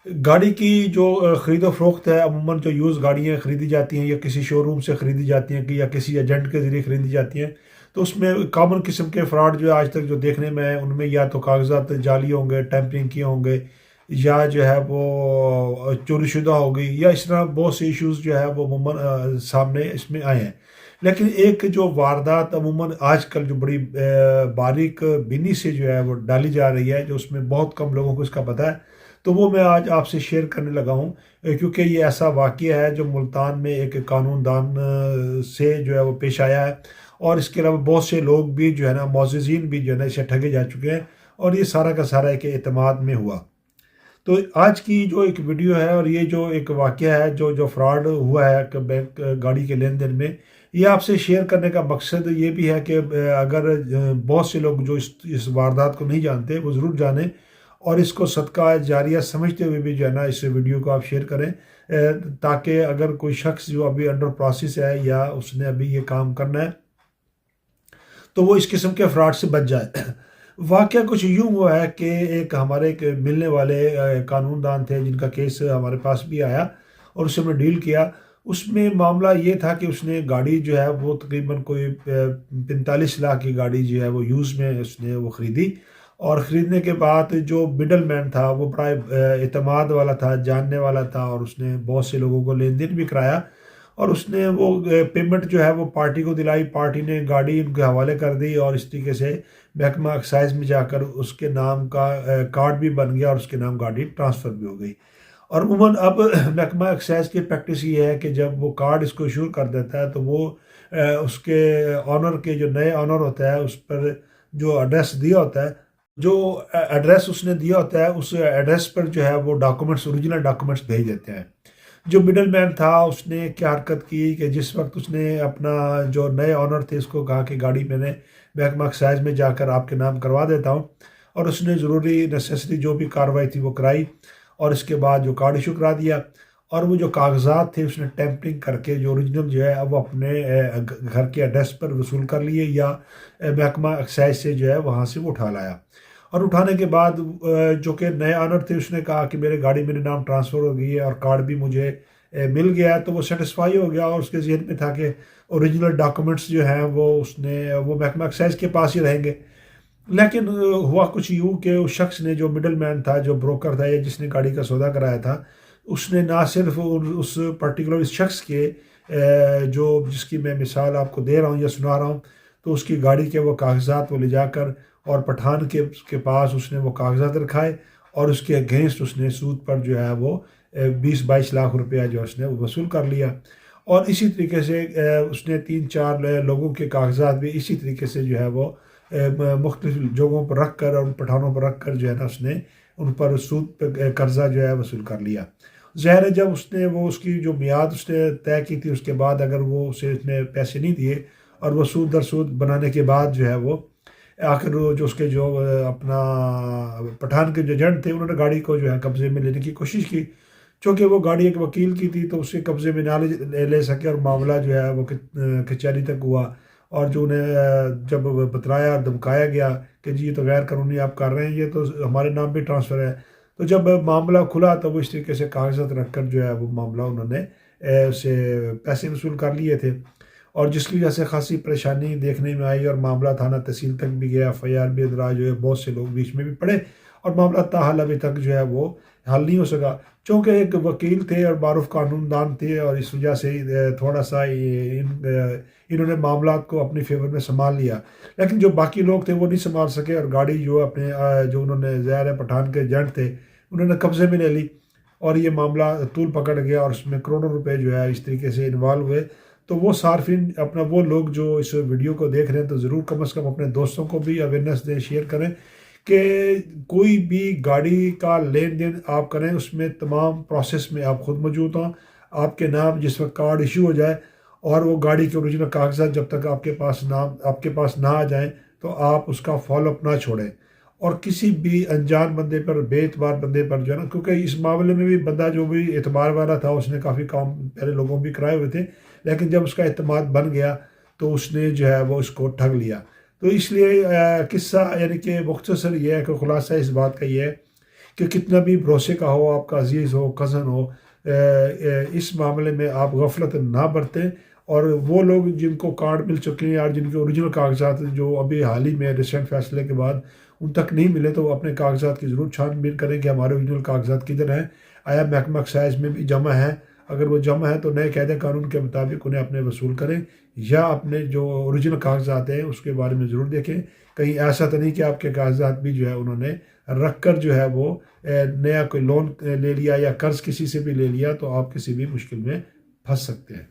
گاڑی کی جو خرید و فروخت ہے، عموماً جو یوز گاڑیاں خریدی جاتی ہیں یا کسی شو روم سے خریدی جاتی ہیں کہ یا کسی ایجنٹ کے ذریعے خریدی جاتی ہیں، تو اس میں کامن قسم کے فراڈ جو آج تک جو دیکھنے میں آئے ان میں یا تو کاغذات جعلی ہوں گے، ٹیمپرنگ کیے ہوں گے، یا جو ہے وہ چوری شدہ ہو گئی، یا اس طرح بہت سے ایشوز جو ہے وہ عموماً سامنے اس میں آئے ہیں۔ لیکن ایک جو واردات عموماً آج کل جو بڑی باریک بینی سے جو ہے وہ ڈالی جا رہی ہے، جو اس میں بہت کم لوگوں کو اس کا پتہ ہے، تو وہ میں آج آپ سے شیئر کرنے لگا ہوں، کیونکہ یہ ایسا واقعہ ہے جو ملتان میں ایک قانون دان سے جو ہے وہ پیش آیا ہے، اور اس کے علاوہ بہت سے لوگ بھی جو ہے نا، معززین بھی جو ہے نا اسے ٹھگے جا چکے ہیں، اور یہ سارا کا سارا ایک اعتماد میں ہوا۔ تو آج کی جو ایک ویڈیو ہے اور یہ جو ایک واقعہ ہے جو فراڈ ہوا ہے کہ بینک گاڑی کے لین دین میں، یہ آپ سے شیئر کرنے کا مقصد یہ بھی ہے کہ اگر بہت سے لوگ جو اس واردات کو نہیں جانتے وہ ضرور جانیں، اور اس کو صدقہ جاریہ سمجھتے ہوئے بھی جو ہے نا اس ویڈیو کو آپ شیئر کریں، تاکہ اگر کوئی شخص جو ابھی انڈر پروسیس ہے یا اس نے ابھی یہ کام کرنا ہے تو وہ اس قسم کے فراڈ سے بچ جائے۔ واقعہ کچھ یوں ہوا ہے کہ ایک ہمارے ایک ملنے والے قانون دان تھے جن کا کیس ہمارے پاس بھی آیا، اور اسے میں ڈیل کیا۔ اس میں معاملہ یہ تھا کہ اس نے گاڑی جو ہے وہ تقریباً کوئی 45 لاکھ کی گاڑی جو ہے وہ یوز میں اس نے وہ خریدی، اور خریدنے کے بعد جو مڈل مین تھا وہ بڑا اعتماد والا تھا، جاننے والا تھا، اور اس نے بہت سے لوگوں کو لین دین بھی کرایا، اور اس نے وہ پیمنٹ جو ہے وہ پارٹی کو دلائی، پارٹی نے گاڑی ان کے حوالے کر دی، اور اس طریقے سے محکمہ ایکسائز میں جا کر اس کے نام کا کارڈ بھی بن گیا، اور اس کے نام گاڑی ٹرانسفر بھی ہو گئی۔ اور عموماً اب محکمہ ایکسائز کی پریکٹس یہ ہے کہ جب وہ کارڈ اس کو ایشور کر دیتا ہے تو وہ اس کے آنر کے جو نئے آنر ہوتا ہے اس پر جو ایڈریس دیا ہوتا ہے، جو ایڈریس اس نے دیا ہوتا ہے اس ایڈریس پر جو ہے وہ ڈاکومنٹس، اوریجنل ڈاکومنٹس بھیج دیتے ہیں۔ جو مڈل مین تھا اس نے کیا حرکت کی کہ جس وقت اس نے اپنا جو نئے آنر تھے اس کو کہا کہ گاڑی میں نے محکمہ ایکسائز میں جا کر آپ کے نام کروا دیتا ہوں، اور اس نے ضروری نیسیسری جو بھی کارروائی تھی وہ کرائی، اور اس کے بعد جو کارڈ ایشو کرا دیا، اور وہ جو کاغذات تھے اس نے ٹیمپرنگ کر کے جو اوریجنل جو ہے اب وہ اپنے گھر کے ایڈریس پر وصول کر لیے، یا محکمہ ایکسائز سے جو ہے وہاں سے وہ اٹھا لایا۔ اور اٹھانے کے بعد جو کہ نئے آنر تھے اس نے کہا کہ میرے گاڑی میرے نام ٹرانسفر ہو گئی ہے اور کارڈ بھی مجھے مل گیا ہے، تو وہ سیٹسفائی ہو گیا، اور اس کے ذہن میں تھا کہ اوریجنل ڈاکومنٹس جو ہیں وہ محکمہ ایکسائز کے پاس ہی رہیں گے۔ لیکن ہوا کچھ یوں کہ اس شخص نے، جو مڈل مین تھا، جو بروکر تھا یا جس نے گاڑی کا سودا کرایا تھا، اس نے نہ صرف اس پرٹیکولر اس شخص کے جس کی میں مثال آپ کو دے رہا ہوں یا سنا رہا ہوں، تو اس کی گاڑی کے وہ کاغذات وہ لے جا کر اور پٹھان کے پاس اس نے وہ کاغذات رکھائے، اور اس کے اگینسٹ اس نے سود پر جو ہے وہ 20-22 لاکھ روپیہ جو اس نے وصول کر لیا۔ اور اسی طریقے سے اس نے 3-4 لوگوں کے کاغذات بھی اسی طریقے سے جو ہے وہ مختلف جگہوں پر رکھ کر اور پٹھانوں پر رکھ کر جو ہے نا اس نے ان پر سود پہ قرضہ جو ہے وصول کر لیا۔ ظاہر ہے جب اس نے وہ اس کی جو میعاد اس نے طے کی تھی، اس کے بعد اگر وہ اسے اس نے پیسے نہیں دیے، اور وہ سود در سود بنانے کے بعد جو ہے وہ آخر وہ جو اس کے جو اپنا پٹھان کے جو ایجنٹ تھے انہوں نے گاڑی کو جو ہے قبضے میں لینے کی کوشش کی، چونکہ وہ گاڑی ایک وکیل کی تھی تو اسے قبضے میں نہ لے سکے، اور معاملہ جو ہے وہ کچہری تک ہوا، اور جو انہیں جب بتلایا دھمکایا گیا کہ جی یہ تو غیر قانونی آپ کر رہے ہیں، یہ تو ہمارے نام بھی ٹرانسفر ہے، تو جب معاملہ کھلا تو وہ اس طریقے سے کاغذات رکھ کر جو ہے وہ معاملہ انہوں نے اسے پیسے وصول کر لیے تھے، اور جس کی وجہ سے خاصی پریشانی دیکھنے میں آئی، اور معاملہ تھانہ تحصیل تک بھی گیا، ایف آئی آر بھی ادراج ہوئے، بہت سے لوگ بیچ میں بھی پڑے، اور معاملہ تاحال ابھی تک جو ہے وہ حل نہیں ہو سکا، چونکہ ایک وکیل تھے اور معروف قانون دان تھے، اور اس وجہ سے تھوڑا سا انہوں نے معاملات کو اپنی فیور میں سنبھال لیا، لیکن جو باقی لوگ تھے وہ نہیں سنبھال سکے، اور گاڑی جو اپنے جو انہوں نے ظاہر پٹھان کے ایجنٹ تھے انہوں نے قبضے میں لے لی، اور یہ معاملہ طول پکڑ گیا، اور اس میں کروڑوں روپے جو ہے اس طریقے سے انوالو ہوئے۔ تو وہ صارفین اپنا، وہ لوگ جو اس ویڈیو کو دیکھ رہے ہیں تو ضرور کم از کم اپنے دوستوں کو بھی اویئرنیس دیں، شیئر کریں کہ کوئی بھی گاڑی کا لین دین آپ کریں اس میں تمام پروسیس میں آپ خود موجود ہوں، آپ کے نام جس وقت کارڈ ایشو ہو جائے، اور وہ گاڑی کے اوریجنل کاغذات جب تک آپ کے پاس نہ آ جائیں تو آپ اس کا فالو اپ نہ چھوڑیں، اور کسی بھی انجان بندے پر، بے اعتبار بندے پر جو ہے نا، کیونکہ اس معاملے میں بھی بندہ جو بھی اعتبار والا تھا اس نے کافی کام پہلے لوگوں بھی کرائے ہوئے تھے، لیکن جب اس کا اعتماد بن گیا تو اس نے جو ہے وہ اس کو ٹھگ لیا۔ تو اس لیے قصہ یعنی کہ مختصر یہ ہے کہ خلاصہ اس بات کا یہ ہے کہ کتنا بھی بھروسے کا ہو، آپ کا عزیز ہو، کزن ہو، اس معاملے میں آپ غفلت نہ برتیں، اور وہ لوگ جن کو کارڈ مل چکے ہیں اور جن کے اوریجنل کاغذات جو ابھی حال ہی میں ریسنٹ فیصلے کے بعد ان تک نہیں ملے، تو وہ اپنے کاغذات کی ضرور چھان بین کریں کہ ہمارے اوریجنل کاغذات کدھر ہیں، آیا محکمہ ایکسائز میں بھی جمع ہے، اگر وہ جمع ہے تو نئے قاعدہ قانون کے مطابق انہیں اپنے وصول کریں، یا اپنے جو اوریجنل کاغذات ہیں اس کے بارے میں ضرور دیکھیں، کہیں ایسا تو نہیں کہ آپ کے کاغذات بھی جو ہے انہوں نے رکھ کر جو ہے وہ نیا کوئی لون لے لیا یا قرض کسی سے بھی لے لیا، تو آپ کسی بھی مشکل میں پھنس سکتے ہیں۔